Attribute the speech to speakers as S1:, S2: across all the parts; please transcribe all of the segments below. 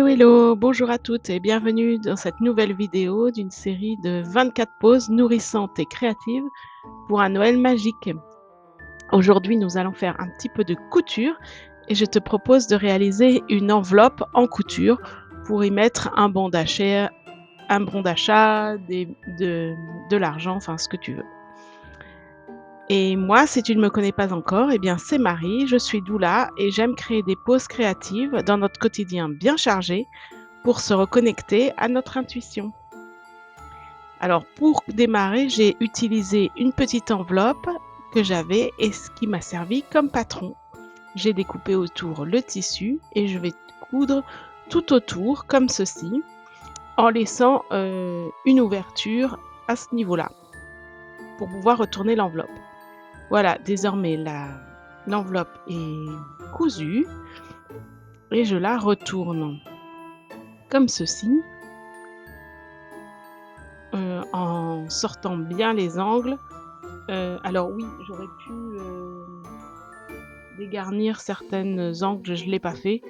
S1: Hello, hello, bonjour à toutes et bienvenue dans cette nouvelle vidéo d'une série de 24 pauses nourrissantes et créatives pour un Noël magique. Aujourd'hui, nous allons faire un petit peu de couture et je te propose de réaliser une enveloppe en couture pour y mettre un bon d'achat, de l'argent, enfin ce que tu veux. Et moi, si tu ne me connais pas encore, eh bien c'est Marie, je suis doula et j'aime créer des pauses créatives dans notre quotidien bien chargé pour se reconnecter à notre intuition. Alors pour démarrer, j'ai utilisé une petite enveloppe que j'avais et ce qui m'a servi comme patron. J'ai découpé autour le tissu et je vais coudre tout autour comme ceci en laissant une ouverture à ce niveau-là pour pouvoir retourner l'enveloppe. Voilà, désormais l'enveloppe est cousue et je la retourne comme ceci en sortant bien les angles. Alors oui, j'aurais pu dégarnir certaines angles, je l'ai pas fait.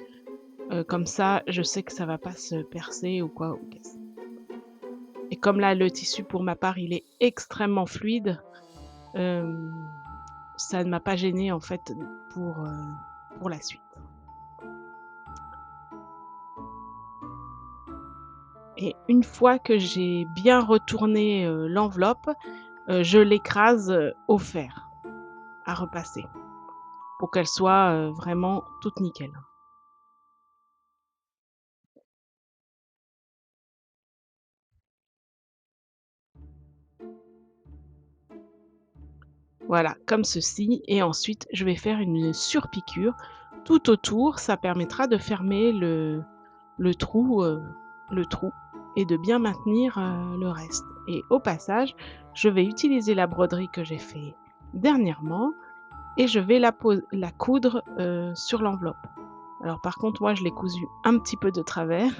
S1: Comme ça, je sais que ça va pas se percer ou quoi ou qu'est-ce. Et comme là, le tissu pour ma part, il est extrêmement fluide, hem, ça ne m'a pas gênée en fait pour la suite. Et une fois que j'ai bien retourné, l'enveloppe, je l'écrase, au fer à repasser pour qu'elle soit, vraiment toute nickel. Voilà, comme ceci et ensuite je vais faire une surpiqûre tout autour. Ça permettra de fermer le trou, heu, le trou et de bien maintenir, le reste et au passage, je vais utiliser la broderie que j'ai fait dernièrement et je vais la coudre, sur l'enveloppe. Alors par contre, moi je l'ai cousue un petit peu de travers.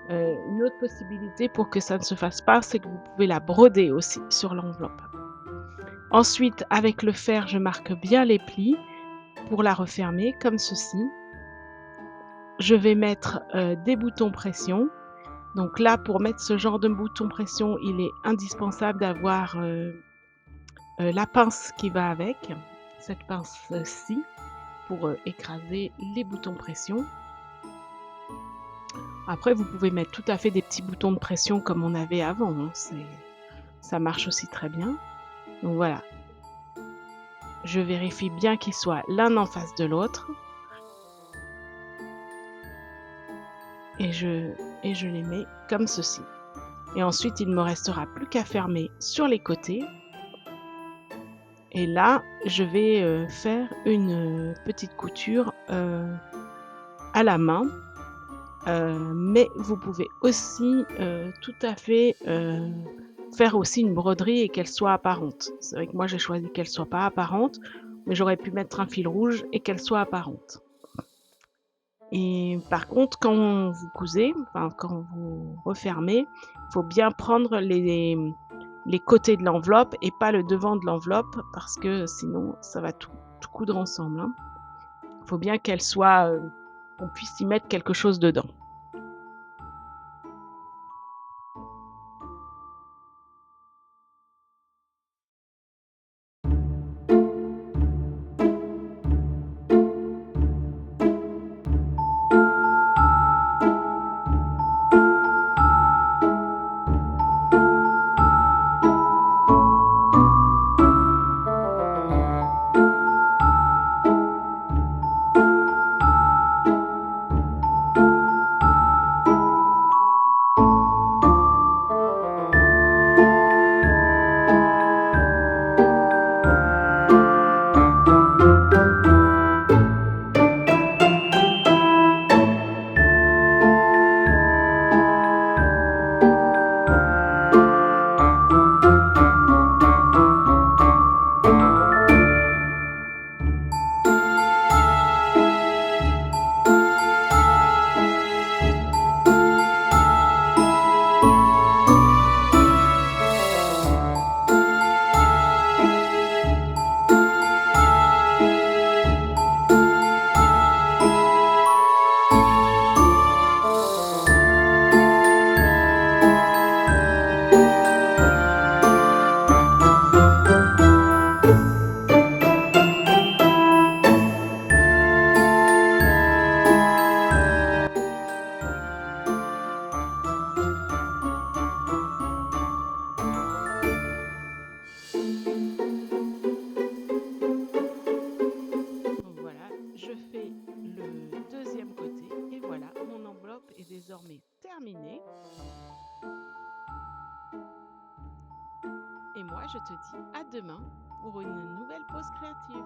S1: Une autre possibilité pour que ça ne se fasse pas, c'est que vous pouvez la broder aussi sur l'enveloppe. Ensuite, avec le fer, je marque bien les plis pour la refermer comme ceci. Je vais mettre, des boutons pression. Donc là, pour mettre ce genre de bouton pression, il est indispensable d'avoir, la pince qui va avec, cette pince-ci pour, écraser les boutons pression. Après, vous pouvez mettre tout à fait des petits boutons de pression comme on avait avant, hein, ça marche aussi très bien. Donc voilà, je vérifie bien qu'ils soient l'un en face de l'autre et je les mets comme ceci. Et ensuite, il ne me restera plus qu'à fermer sur les côtés. Et là, je vais, faire une, petite couture, à la main, mais vous pouvez aussi, tout à fait, faire aussi une broderie et qu'elle soit apparente. C'est vrai que moi j'ai choisi qu'elle soit pas apparente, mais j'aurais pu mettre un fil rouge et qu'elle soit apparente. Et par contre, quand vous cousez, enfin quand vous refermez, il faut bien prendre les côtés de l'enveloppe et pas le devant de l'enveloppe parce que sinon ça va tout coudre ensemble, hein. Il faut bien qu'elle soit, qu'on puisse y mettre quelque chose dedans. je te dis à demain pour une nouvelle pause créative.